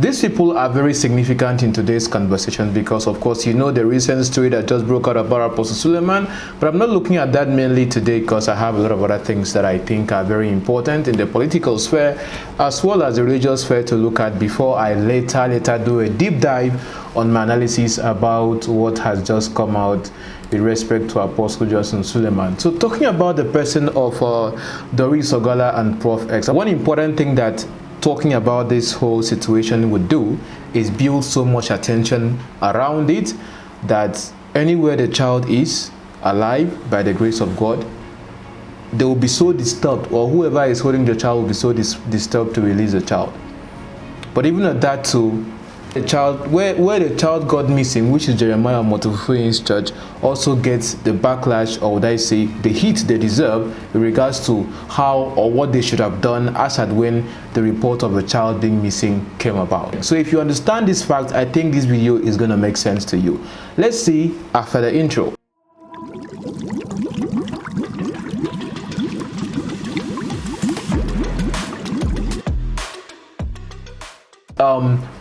These people are very significant in today's conversation because, of course, you know the recent story that just broke out about Apostle Suleiman, but I'm not looking at that mainly today because I have a lot of other things that I think are very important in the political sphere as well as the religious sphere to look at before I later do a deep dive on my analysis about what has just come out with respect to Apostle Johnson Suleiman. So talking about the person of Doris Ogala and Proff Ex, one important thing that talking about this whole situation would do is build so much attention around it that anywhere the child is alive by the grace of God, they will be so disturbed, or whoever is holding the child will be so disturbed to release the child. But even at that too, the child, where the child got missing, which is Jeremiah Motofufu's church, also gets the backlash, or would I say the heat they deserve in regards to how or what they should have done as at when the report of the child being missing came about. So if you understand this fact, I think this video is going to make sense to you. Let's see after the intro.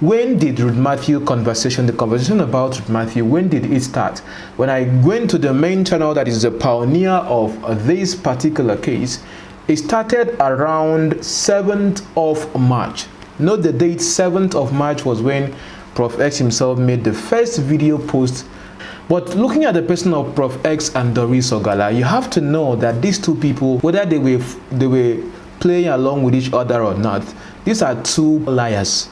When did 𝙁𝙁 conversation, the conversation about 𝙁𝙁, when did it start? When I went to the main channel that is the pioneer of this particular case, it started around 7th of March. Note the date, 7th of March was when Proff Ex himself made the first video post. But looking at the person of Proff Ex and Doris Ogala, you have to know that these two people, whether they were playing along with each other or not, these are two liars,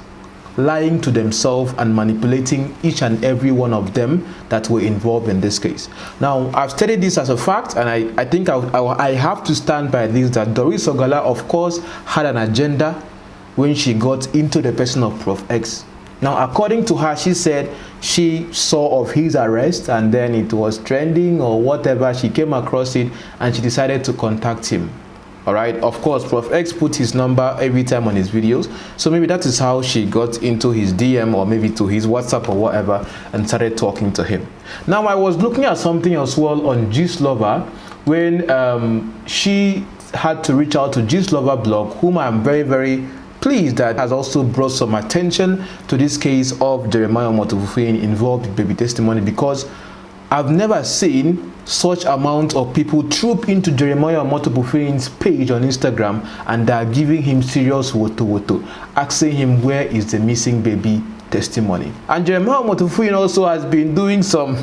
lying to themselves and manipulating each and every one of them that were involved in this case. Now, I've studied this as a fact, and I think I have to stand by this, that Doris Ogala, of course, had an agenda when she got into the person of Proff Ex. Now, according to her, she said she saw of his arrest and then it was trending or whatever. She came across it and she decided to contact him. All right, of course, Proff Ex put his number every time on his videos, so maybe that is how she got into his DM or maybe to his WhatsApp or whatever and started talking to him. Now, I was looking at something as well on 𝐲𝐨𝐺𝐿over when she had to reach out to 𝐲𝐿over blog, whom I'm very pleased that has also brought some attention to this case of Jeremiah Motofufu involved in baby testimony, because I've never seen such amount of people troop into Jeremiah Motofufu's page on Instagram and they are giving him serious woto, asking him where is the missing baby testimony. And Jeremiah Motofufu also has been doing some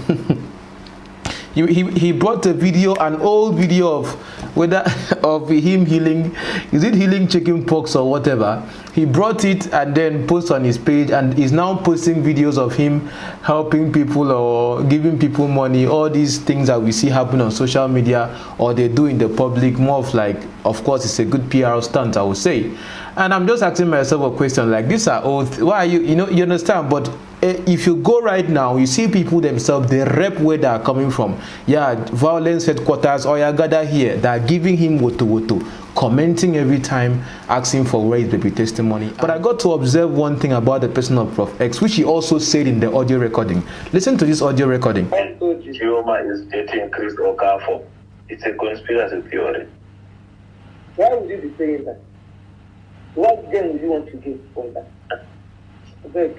he brought a video, an old video of whether of him healing, is it healing chickenpox or whatever. He brought it and then post on his page, and is now posting videos of him helping people or giving people money, all these things that we see happen on social media or they do in the public, more of like, of course it's a good PR stunt, I would say. And I'm just asking myself a question, like, these are old, why are you know, you understand? But if you go right now, you see people themselves, they rep where they are coming from. Yeah, violence headquarters, or yeah, gather here. They are giving him woto, commenting every time, asking for where is baby testimony. But I got to observe one thing about the person of Proff Ex, which he also said in the audio recording. Listen to this audio recording. 𝐻𝐿over is dating Chris Okafor. It's a conspiracy theory. Why would you be saying that? What gain would you want to give for that? Beg.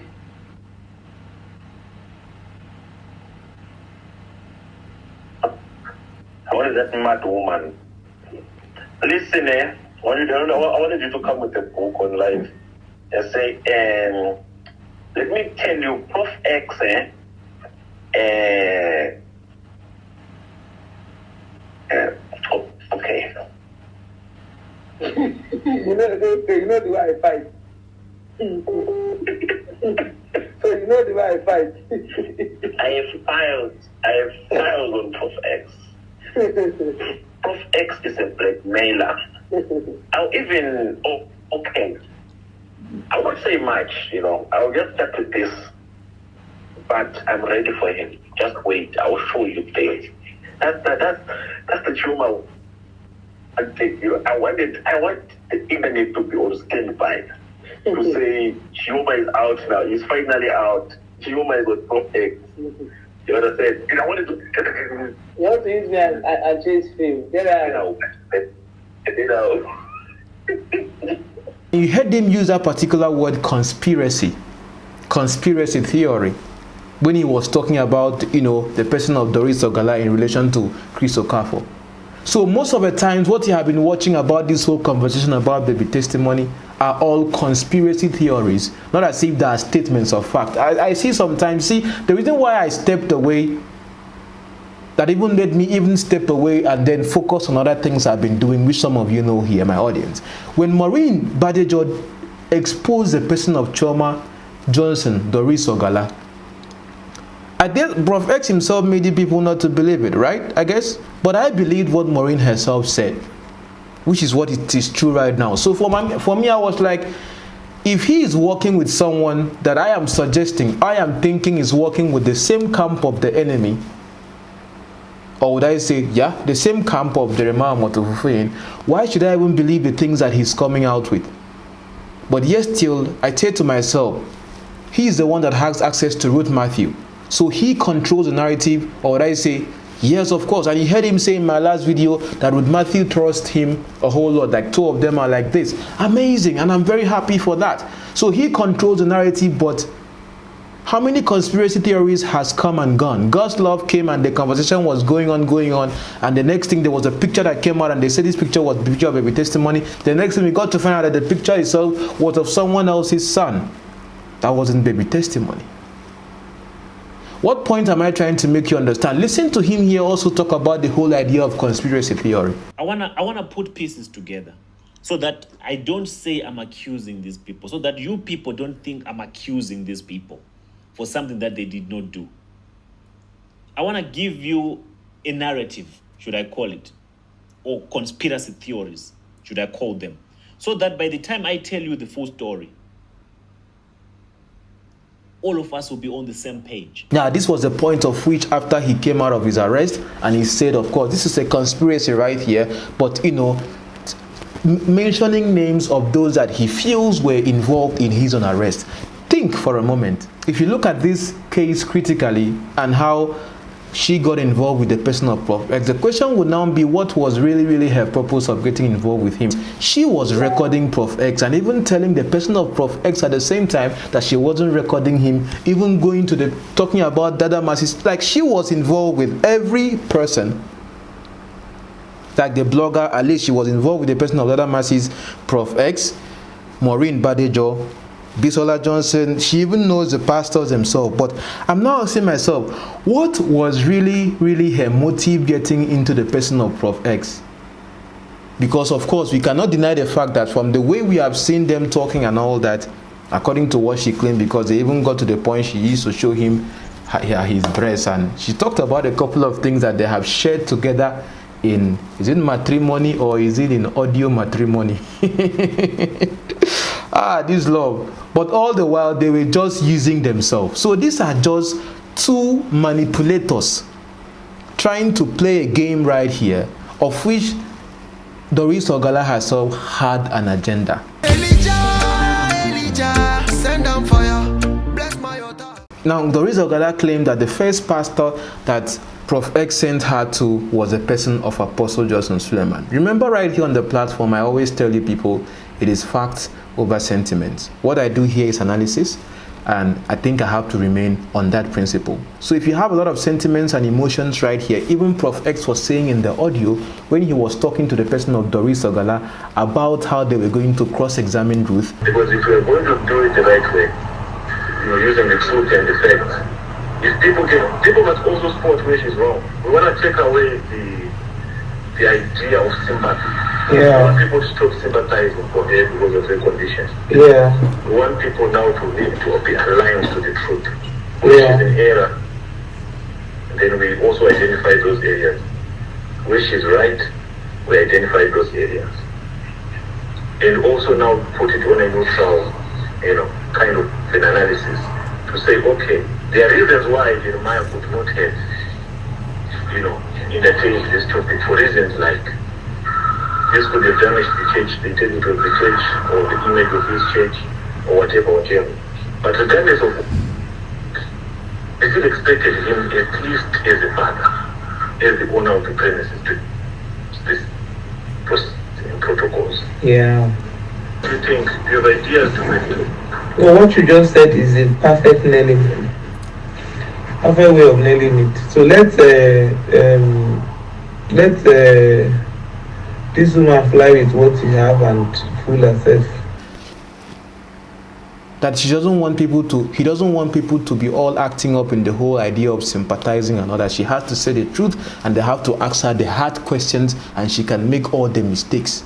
What is that mad woman? Listen, I wanted you to come with a book on live and say, let me tell you, Proff Ex, okay. you know the way I fight. So you know the way I fight. I have filed on Proff Ex. Proff Ex is a blackmailer. I'll even, okay, I won't say much, you know, I'll just start with this, but I'm ready for him. Just wait, I will show you things. That's the humor. I want the internet to be on standby to say 𝐻𝐿over is out now. He's finally out. 𝐻𝐿over is with Proff Ex. You understand? And I wanted to. You have to use me and chase film. You heard him use that particular word, conspiracy. conspiracy theory when he was talking about, the person of Doris Ogala in relation to Chris Okafor. So most of the times, what you have been watching about this whole conversation about baby testimony are all conspiracy theories, not as if they are statements of fact. I see sometimes, the reason why I stepped away, that even made me even step away and then focus on other things I've been doing, which some of you know here, my audience. When Maureen Badejo exposed the person of Chioma Johnson, Doris Ogala, I guess Proff Ex himself made the people not to believe it, right? I guess. But I believed what Maureen herself said, which is what it is true right now. So for me, I was like, if he is working with someone that I am suggesting, I am thinking is working with the same camp of the enemy, or would I say, yeah, the same camp of the 𝐷𝐻𝐻𝚘𝚗, why should I even believe the things that he's coming out with? But yet still, I say to myself, he is the one that has access to Ruth Matthew. So he controls the narrative, or would I say, yes, of course. And you heard him say in my last video that Ruth Matthew trusts him a whole lot, like two of them are like this. Amazing, and I'm very happy for that. So he controls the narrative, but how many conspiracy theories has come and gone? God's love came and the conversation was going on, and the next thing there was a picture that came out and they said this picture was the picture of baby testimony. The next thing we got to find out that the picture itself was of someone else's son. That wasn't baby testimony. What point am I trying to make you understand? Listen to him here also talk about the whole idea of conspiracy theory. I wanna put pieces together so that I don't say I'm accusing these people, so that you people don't think I'm accusing these people for something that they did not do. I want to give you a narrative, should I call it, or conspiracy theories, should I call them, so that by the time I tell you the full story, all of us will be on the same page. Now, this was the point of which after he came out of his arrest and he said, of course, this is a conspiracy right here, but mentioning names of those that he feels were involved in his own arrest. Think for a moment. If you look at this case critically and how she got involved with the person of Proff Ex, the question would now be, what was really her purpose of getting involved with him? She was recording Proff Ex and even telling the person of Proff Ex at the same time that she wasn't recording him, even going to the talking about 𝐷𝐻𝐻𝚘𝚗𝚡. Like, she was involved with every person. Like the blogger, at least she was involved with the person of 𝐷𝐻𝐻𝚘𝚗𝚡's Proff Ex, Maureen Badejo, Bisola Johnson. She even knows the pastors themselves. But I'm now asking myself, what was really her motive getting into the person of Proff Ex? Because of course we cannot deny the fact that from the way we have seen them talking and all that, according to what she claimed, because they even got to the point she used to show him his breasts, and she talked about a couple of things that they have shared together in, is it matrimony or is it in audio matrimony? This love. But all the while they were just using themselves. So these are just two manipulators trying to play a game right here, of which Doris Ogala herself had an agenda. Elijah, send down fire. Bless my altar. Now Doris Ogala claimed that the first pastor that Proff Ex sent her to was a person of Apostle Johnson Suleiman. Remember, right here on the platform, I always tell you people, it is facts over sentiments. What I do here is analysis, and I think I have to remain on that principle. So if you have a lot of sentiments and emotions right here, even Proff Ex was saying in the audio when he was talking to the person of Doris Ogala about how they were going to cross-examine Ruth. Because if we're going to do it the right way, using the truth and the facts, if people must also spot where she's wrong. We want to take away the idea of sympathy. Yeah. We want people to stop sympathizing for her because of her conditions. Yeah. We want people now to be aligned to the truth. Where she's in error. And then we also identify those areas. Where she's right, we identify those areas. And also now put it on a neutral, kind of an analysis to say, okay, there are reasons why Jeremiah could not have, entertained this topic for reasons like this could have damaged the church, the integrity of the church, or the image of his church, or whatever. But regardless of, I still expected him, at least as a father, as the owner of the premises, to this protocols. Yeah. Do you think you have ideas to make No, what you just said is a perfect nailing, perfect way of nailing it. So let's this woman fly with what she have and fool herself. That he doesn't want people to be all acting up in the whole idea of sympathizing and all that. She has to say the truth, and they have to ask her the hard questions, and she can make all the mistakes.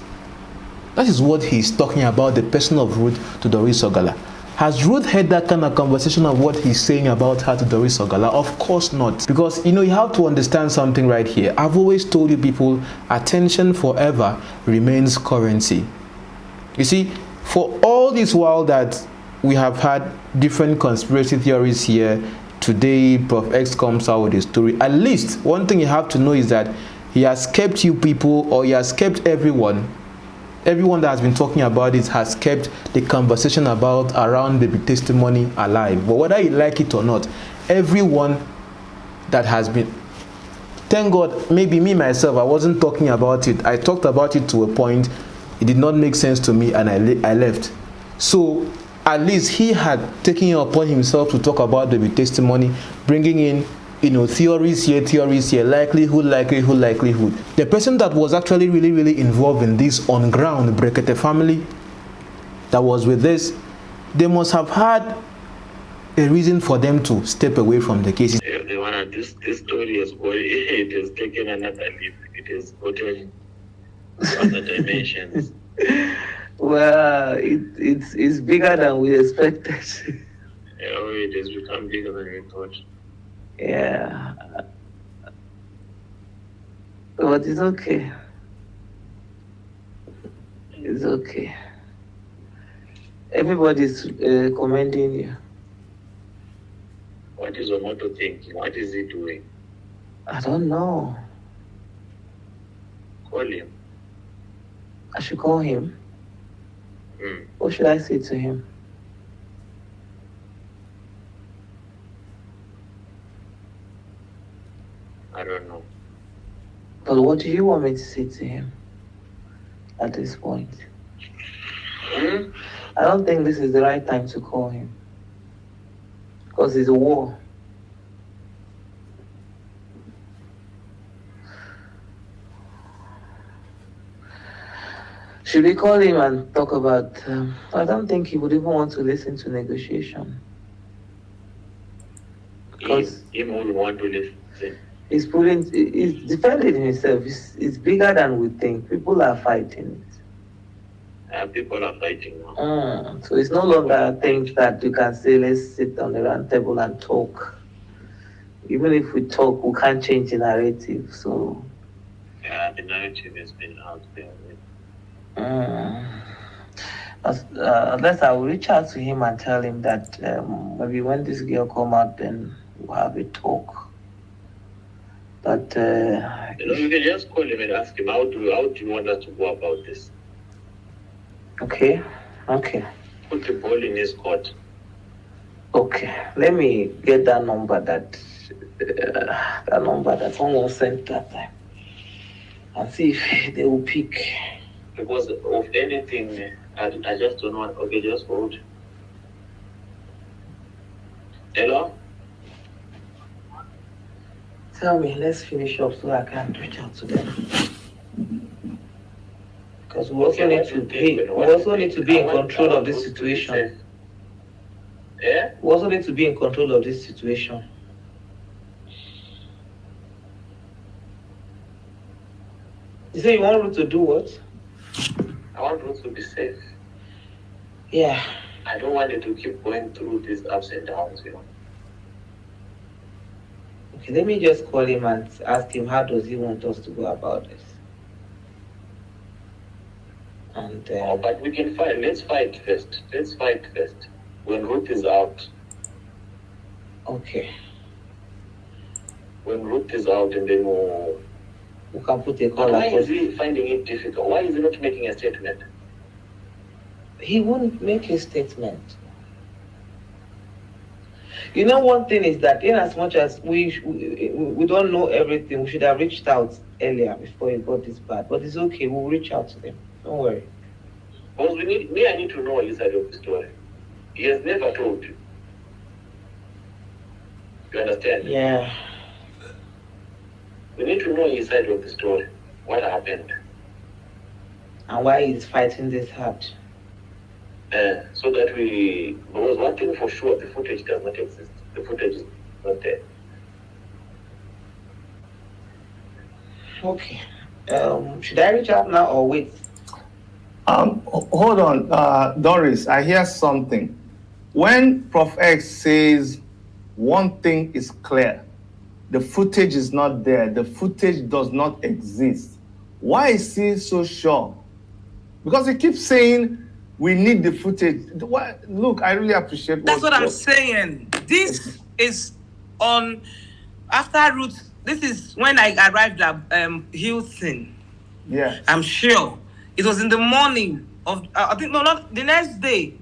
That is what he's talking about, the person of Ruth to Doris Ogala. Has Ruth heard that kind of conversation of what he's saying about her to Doris Ogala? Of course not. Because, you have to understand something right here. I've always told you people, attention forever remains currency. You see, for all this while that we have had different conspiracy theories here, today Proff X comes out with a story. At least one thing you have to know is that he has kept you people, or he has kept everyone that has been talking about it, has kept the conversation around baby testimony alive. But whether you like it or not, everyone that has been, thank God, maybe me myself, I wasn't talking about it. I talked about it to a point. It did not make sense to me, and I left. So at least he had taken it upon himself to talk about the testimony, bringing in, theories here, likelihood. The person that was actually really involved in this on ground, 𝐻𝐵RG family, that was with this, they must have had a reason for them to step away from the case. This story it has taken another leap. It has gotten other dimensions. Well, it's bigger than we expected. It has become bigger than we thought. Yeah. But it's okay. It's okay. Everybody's commending you. What is Omoto thinking? What is he doing? I don't know. Call him. I should call him. What should I say to him? I don't know. But what do you want me to say to him at this point? I don't think this is the right time to call him. Because it's a war. Should we call him and talk about... I don't think he would even want to listen to negotiation. Because he would want to listen. He's defending himself. It's bigger than we think. People are fighting it. People are fighting now. So it's no longer things that you can say, let's sit on the round table and talk. Even if we talk, we can't change the narrative. So yeah, the narrative has been out there. Unless I will reach out to him and tell him that maybe when this girl come out, then we'll have a talk. But you can just call him and ask him how do you want us to go about this? Okay. Put the ball in his court. Okay. Let me get that number that someone sent that time, and see if they will pick. Because of anything, I just don't want. Okay, just hold. Hello? Tell me, let's finish up so I can reach out to them. Because we also need to be in control of this situation. Yeah? We also need to be in control of this situation. You say you want Ruth to do what? I want Ruth to be safe. Yeah. I don't want it to keep going through these ups and downs, Okay, let me just call him and ask him how does he want us to go about this. And but we can fight. Let's fight first. When Ruth is out. Okay. When Ruth is out, and then we can put a call. Why is he finding it difficult? Why is he not making a statement? He won't make a statement. One thing is that in as much as we don't know everything, we should have reached out earlier before it got this bad. But it's okay, we'll reach out to them. Don't worry. Because I need to know his side of the story. He has never told you. You understand? Yeah. We need to know his side of the story. What happened? And why he's fighting this hard. So that because one thing for sure, the footage does not exist. The footage is not there. Okay. Should I reach out now or wait? Hold on, Doris, I hear something. When Proff Ex says one thing is clear, the footage is not there, the footage does not exist, why is he so sure? Because he keeps saying we need the footage. Look, I really appreciate That's what I'm saying. This is on after route. This is when I arrived at 𝐲𝐻𝚘𝚏𝚞𝚜. Yeah. I'm sure it was in the morning of I think no, not the next day.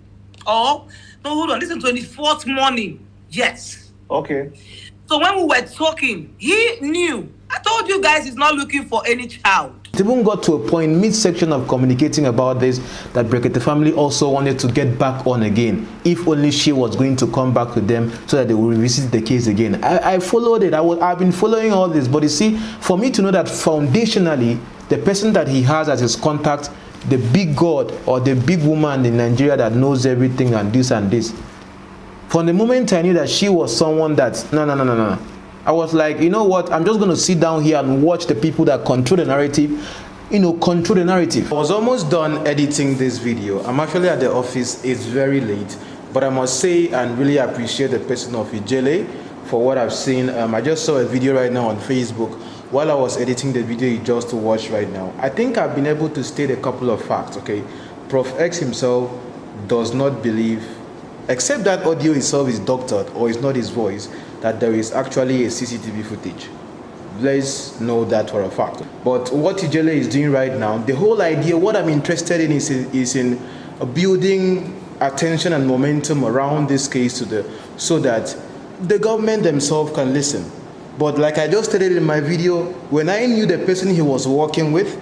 Or no, hold on. This is 24th morning. Yes. Okay. So when we were talking, he knew. I told you guys he's not looking for any child. It even got to a point mid-section of communicating about this that 𝐵RG family also wanted to get back on again, if only she was going to come back to them so that they will revisit the case again. I followed it. I've been following all this, but you see, for me to know that foundationally, the person that he has as his contact, the big god or the big woman in Nigeria that knows everything and this, from the moment I knew that she was someone that, no. I was like, you know what, I'm just going to sit down here and watch the people that control the narrative, control the narrative. I was almost done editing this video. I'm actually at the office. It's very late. But I must say and really appreciate the person of Ijele for what I've seen. I just saw a video right now on Facebook while I was editing the video you just watched right now. I think I've been able to state a couple of facts, okay? Proff Ex himself does not believe, except that audio itself is doctored or is not his voice, that there is actually a CCTV footage. Let's know that for a fact. But what Ijele is doing right now, the whole idea, what I'm interested in is in building attention and momentum around this case so that the government themselves can listen. But like I just stated in my video, when I knew the person he was working with,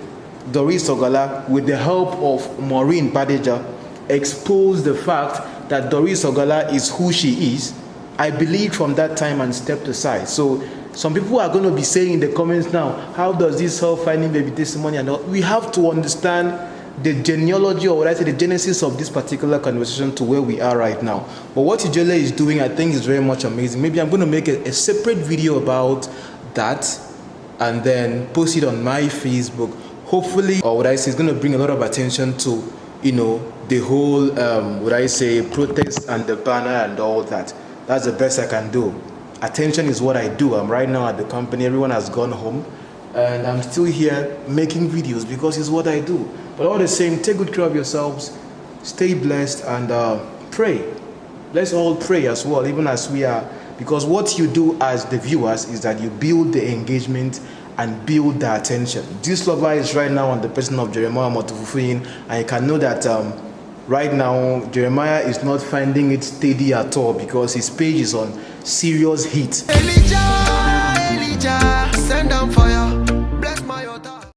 Doris Ogala, with the help of Maureen Badeja, exposed the fact that Doris Ogala is who she is, I believed from that time and stepped aside. So some people are going to be saying in the comments now, how does this help finding baby testimony and all? We have to understand the genealogy, or what I say, the genesis of this particular conversation to where we are right now. But what Ijele is doing, I think, is very much amazing. Maybe I'm going to make a separate video about that and then post it on my Facebook. Hopefully, or what I say, is going to bring a lot of attention to, the whole, protest and the banner and all that. That's the best I can do. Attention is what I do. I'm right now at the company. Everyone has gone home. And I'm still here making videos because it's what I do. But all the same, take good care of yourselves. Stay blessed and pray. Let's all pray as well, even as we are. Because what you do as the viewers is that you build the engagement and build the attention. This lover is right now on the person of Jeremiah Motofufuyin. And you can know that right now, Jeremiah is not finding it steady at all because his page is on serious heat. Elijah.